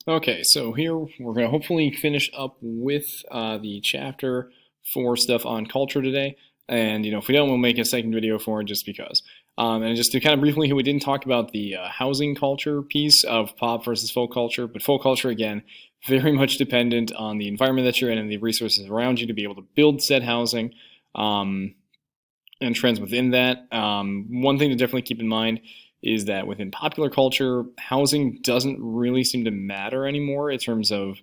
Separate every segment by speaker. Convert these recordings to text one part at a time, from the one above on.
Speaker 1: Okay, so here we're going to hopefully finish up with the chapter 4 stuff on culture today. And, if we don't, we'll make a second video for it just because. And just to kind of briefly, we didn't talk about the housing culture piece of pop versus folk culture, but folk culture, again, very much dependent on the environment that you're in and the resources around you to be able to build said housing. And trends within that. One thing to definitely keep in mind is that within popular culture, housing doesn't really seem to matter anymore in terms of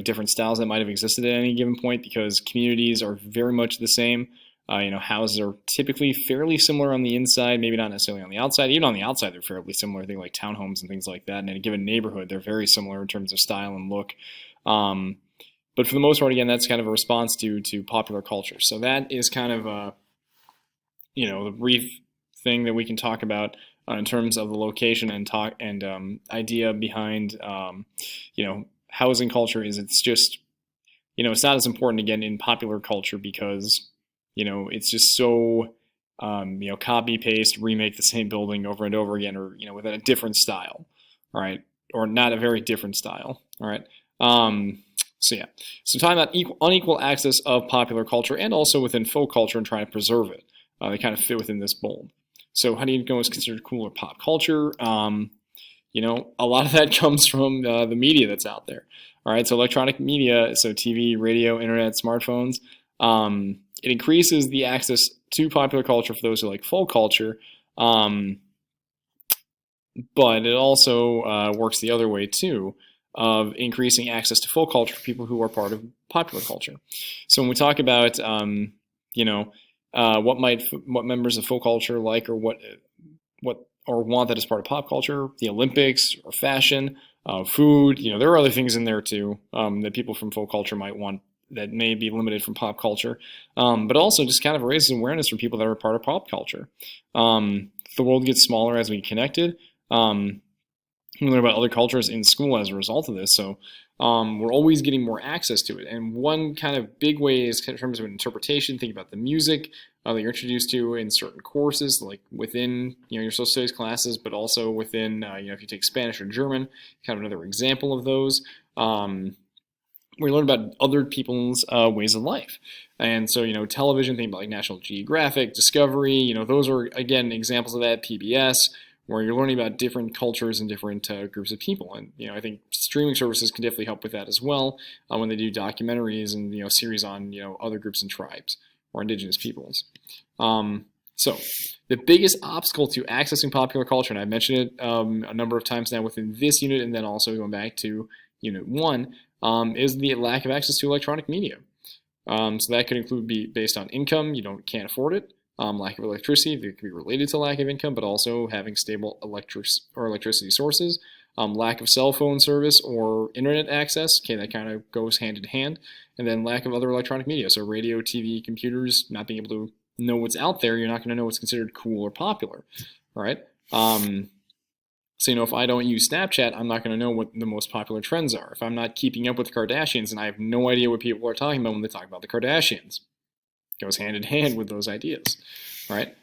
Speaker 1: different styles that might have existed at any given point because communities are very much the same. Houses are typically fairly similar on the inside, maybe not necessarily on the outside. Even on the outside, they're fairly similar. Things like townhomes and things like that. And in a given neighborhood, they're very similar in terms of style and look. Um, but for the most part, again, that's kind of a response to popular culture. So that is kind of the brief thing that we can talk about in terms of the location and talk and idea behind housing culture is it's just it's not as important again in popular culture because it's just so copy paste remake the same building over and over again or within a different style, all right, or not a very different style, all right. So yeah, so talking about unequal access of popular culture and also within folk culture and trying to preserve it. They kind of fit within this mold. So how do you know what's considered cool or pop culture? A lot of that comes from the media that's out there. All right, so electronic media, so TV, radio, internet, smartphones, it increases the access to popular culture for those who like folk culture, but it also works the other way too, of increasing access to folk culture for people who are part of popular culture. So when we talk about, what members of folk culture like or what or want that as part of pop culture, the Olympics or fashion, food. There are other things in there too that people from folk culture might want that may be limited from pop culture, but also just kind of raises awareness for people that are part of pop culture. The world gets smaller as we get connected. We learn about other cultures in school as a result of this, so we're always getting more access to it. And one kind of big way is in terms of interpretation. Think about the music that you're introduced to in certain courses, like within your social studies classes, but also within if you take Spanish or German, kind of another example of those. We learn about other people's ways of life. And so, television, think about like National Geographic, Discovery, those are, again, examples of that, PBS, where you're learning about different cultures and different groups of people. And, I think streaming services can definitely help with that as well when they do documentaries and, series on, other groups and tribes or indigenous peoples. So the biggest obstacle to accessing popular culture, and I've mentioned it a number of times now within this unit and then also going back to Unit 1, is the lack of access to electronic media. So that could include be based on income, can't afford it, lack of electricity, that could be related to lack of income, but also having stable electricity sources, lack of cell phone service or internet access, okay, that kind of goes hand in hand, and then lack of other electronic media, so radio, TV, computers, not being able to know what's out there, you're not going to know what's considered cool or popular, all right? So, if I don't use Snapchat, I'm not going to know what the most popular trends are. If I'm not keeping up with the Kardashians, and I have no idea what people are talking about when they talk about the Kardashians. It goes hand in hand with those ideas, right?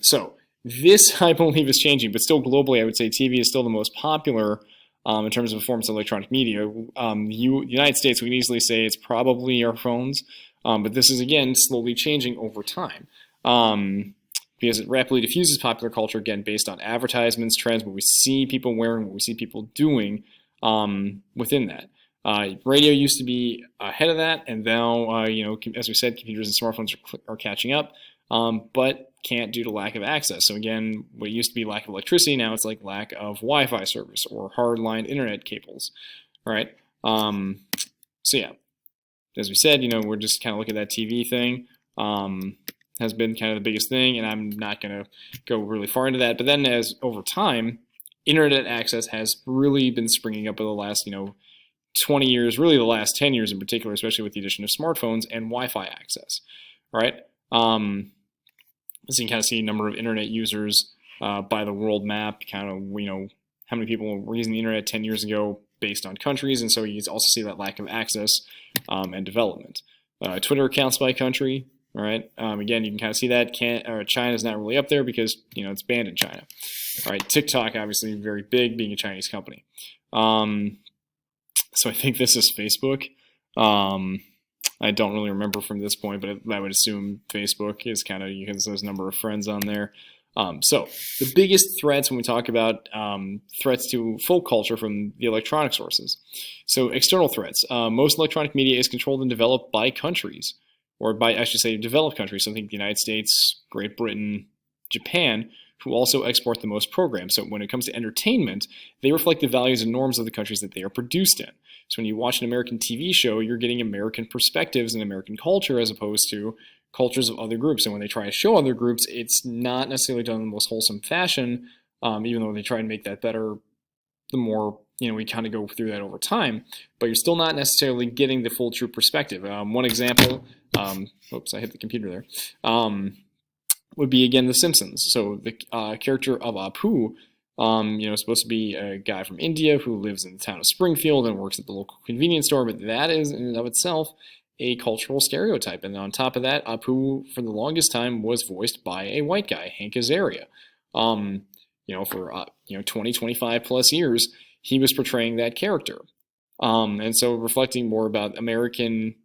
Speaker 1: So this, I believe, is changing, but still globally, I would say TV is still the most popular in terms of forms of electronic media. The United States, we can easily say it's probably our phones, but this is, again, slowly changing over time. Because it rapidly diffuses popular culture, again, based on advertisements, trends, what we see people wearing, what we see people doing within that. Radio used to be ahead of that, and now, as we said, computers and smartphones are catching up, but can't due to lack of access. So again, what used to be lack of electricity, now it's like lack of Wi-Fi service or hard-line internet cables, right? So yeah, as we said, we're just kind of looking at that TV thing. Has been kind of the biggest thing, and I'm not going to go really far into that. But then as over time, internet access has really been springing up over the last, 20 years, really the last 10 years in particular, especially with the addition of smartphones and Wi-Fi access, right? So you can kind of see a number of internet users by the world map, kind of, how many people were using the internet 10 years ago based on countries, and so you also see that lack of access and development. Twitter accounts by country. All right. Again, you can kind of see that China's not really up there because it's banned in China. All right. TikTok, obviously, very big, being a Chinese company. So I think this is Facebook. Um, I don't really remember from this point, but I would assume Facebook is kind of, because there's a number of friends on there. So the biggest threats when we talk about threats to folk culture from the electronic sources. So external threats. Most electronic media is controlled and developed by countries, or by, I should say, developed countries. So I think the United States, Great Britain, Japan, who also export the most programs. So when it comes to entertainment, they reflect the values and norms of the countries that they are produced in. So when you watch an American TV show, you're getting American perspectives and American culture as opposed to cultures of other groups. And when they try to show other groups, it's not necessarily done in the most wholesome fashion, even though they try and make that better the more we kind of go through that over time. But you're still not necessarily getting the full true perspective. One example, oops, I hit the computer there, would be, again, The Simpsons. So the character of Apu, supposed to be a guy from India who lives in the town of Springfield and works at the local convenience store, but that is in and of itself a cultural stereotype. And on top of that, Apu, for the longest time, was voiced by a white guy, Hank Azaria. For 20, 25 plus years, he was portraying that character. And so reflecting more about American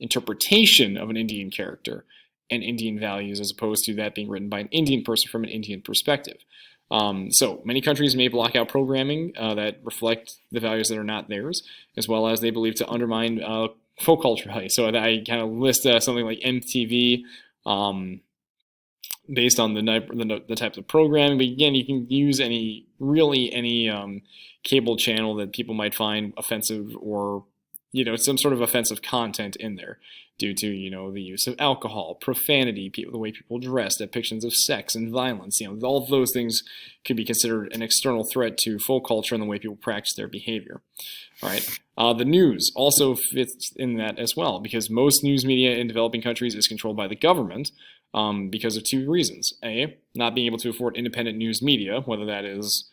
Speaker 1: interpretation of an Indian character and Indian values, as opposed to that being written by an Indian person from an Indian perspective. So many countries may block out programming that reflect the values that are not theirs, as well as they believe to undermine folk culture values. So I kind of list something like MTV, based on the types of programming. But again, you can use any cable channel that people might find offensive, or some sort of offensive content in there, due to the use of alcohol, profanity, the way people dress, depictions of sex and violence. All of those things could be considered an external threat to folk culture and the way people practice their behavior. All right. The news also fits in that as well, because most news media in developing countries is controlled by the government, because of two reasons. A, not being able to afford independent news media, whether that is,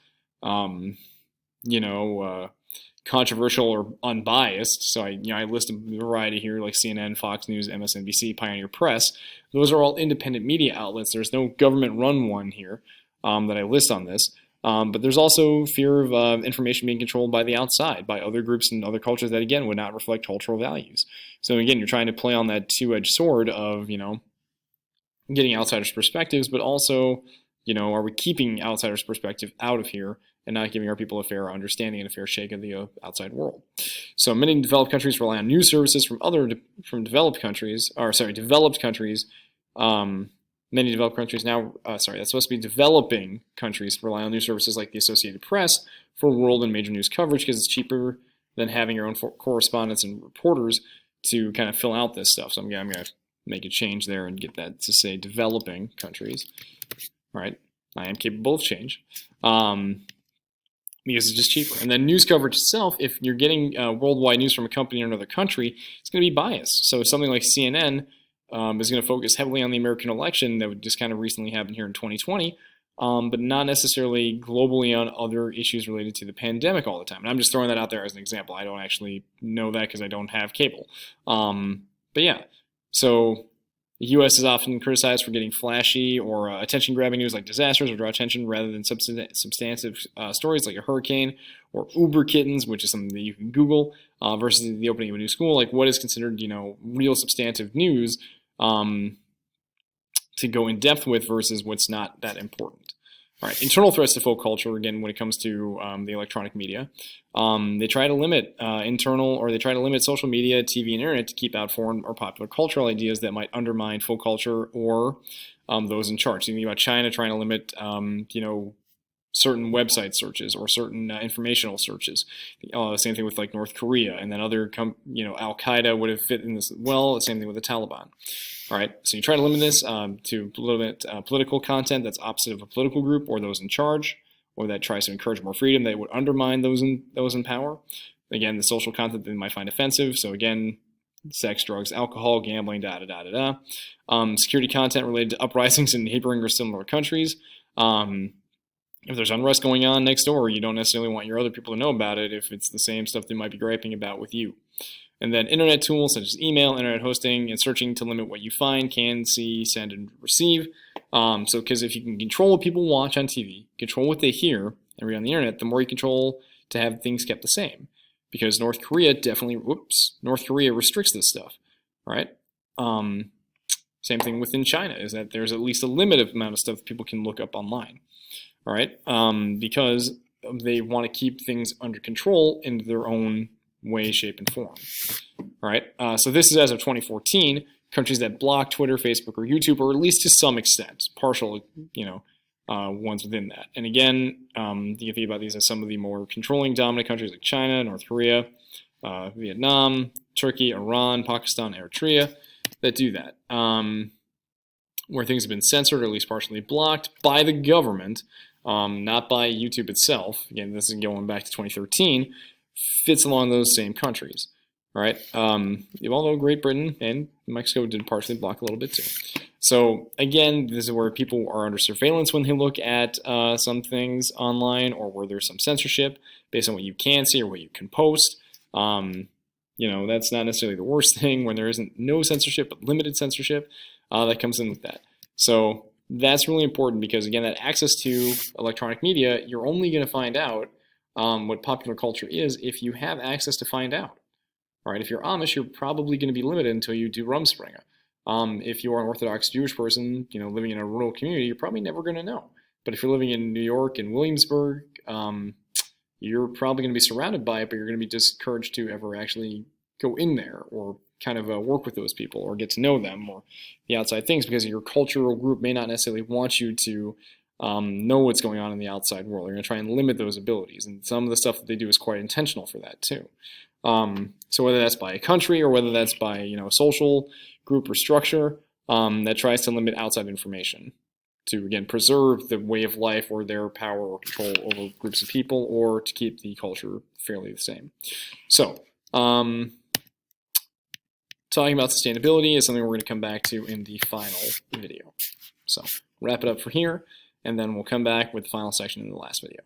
Speaker 1: controversial or unbiased. So I list a variety here, like CNN, Fox News, MSNBC, Pioneer Press. Those are all independent media outlets. There's no government-run one here that I list on this. But there's also fear of information being controlled by the outside, by other groups and other cultures that, again, would not reflect cultural values. So again, you're trying to play on that two-edged sword of, getting outsiders' perspectives, but also, are we keeping outsiders' perspective out of here and not giving our people a fair understanding and a fair shake of the outside world? So many developed countries rely on news services from developed countries. Many developed countries now, that's supposed to be developing countries, rely on news services like the Associated Press for world and major news coverage, because it's cheaper than having your own correspondents and reporters to kind of fill out this stuff. So I'm going to make a change there and get that to say developing countries. All right, I am capable of change, because it's just cheaper. And then news coverage itself, if you're getting worldwide news from a company or another country, it's going to be biased. So something like CNN is going to focus heavily on the American election that would just kind of recently happen here in 2020, but not necessarily globally on other issues related to the pandemic all the time. And I'm just throwing that out there as an example. I don't actually know that because I don't have cable. But yeah. So the U.S. is often criticized for getting flashy or attention-grabbing news like disasters or draw attention rather than substantive stories like a hurricane or Uber kittens, which is something that you can Google, versus the opening of a new school, like what is considered, real substantive news to go in depth with versus what's not that important. All right, internal threats to folk culture, again, when it comes to the electronic media. They try to limit social media, TV, and internet to keep out foreign or popular cultural ideas that might undermine folk culture or those in charge. So you think about China trying to limit, certain website searches or certain informational searches. Same thing with like North Korea, and then other, Al Qaeda would have fit in this as well. Same thing with the Taliban. All right, so you try to limit this to limit political content that's opposite of a political group or those in charge, or that tries to encourage more freedom that would undermine those in power. Again, the social content that they might find offensive. So again, sex, drugs, alcohol, gambling, security content related to uprisings in neighboring or similar countries. If there's unrest going on next door, you don't necessarily want your other people to know about it if it's the same stuff they might be griping about with you. And then internet tools such as email, internet hosting, and searching to limit what you find, can, see, send, and receive. Because if you can control what people watch on TV, control what they hear and read on the internet, the more you control to have things kept the same, because North Korea definitely, North Korea restricts this stuff, right? Same thing within China, is that there's at least a limited amount of stuff people can look up online, all right? Because they want to keep things under control in their own way, shape, and form, all right? So this is as of 2014, countries that block Twitter, Facebook, or YouTube, or at least to some extent, partial, ones within that. And again, you can think about these as some of the more controlling, dominant countries like China, North Korea, Vietnam, Turkey, Iran, Pakistan, Eritrea, that do that, where things have been censored or at least partially blocked by the government, not by YouTube itself. Again, this is going back to 2013, fits along those same countries, right? You all know Great Britain and Mexico did partially block a little bit too. So again, this is where people are under surveillance when they look at some things online, or where there's some censorship based on what you can see or what you can post. That's not necessarily the worst thing when there isn't no censorship, but limited censorship that comes in with that. So that's really important, because again, that access to electronic media, you're only going to find out what popular culture is if you have access to find out. All right, if you're Amish, you're probably going to be limited until you do Rumspringa. If you are an Orthodox Jewish person, living in a rural community, you're probably never going to know. But if you're living in New York and Williamsburg, you're probably going to be surrounded by it, but you're going to be discouraged to ever actually go in there or kind of work with those people or get to know them or the outside things, because your cultural group may not necessarily want you to know what's going on in the outside world. They're going to try and limit those abilities, and some of the stuff that they do is quite intentional for that too. So whether that's by a country or whether that's by a social group or structure that tries to limit outside information to, again, preserve the way of life or their power or control over groups of people, or to keep the culture fairly the same. So talking about sustainability is something we're going to come back to in the final video. So wrap it up for here, and then we'll come back with the final section in the last video.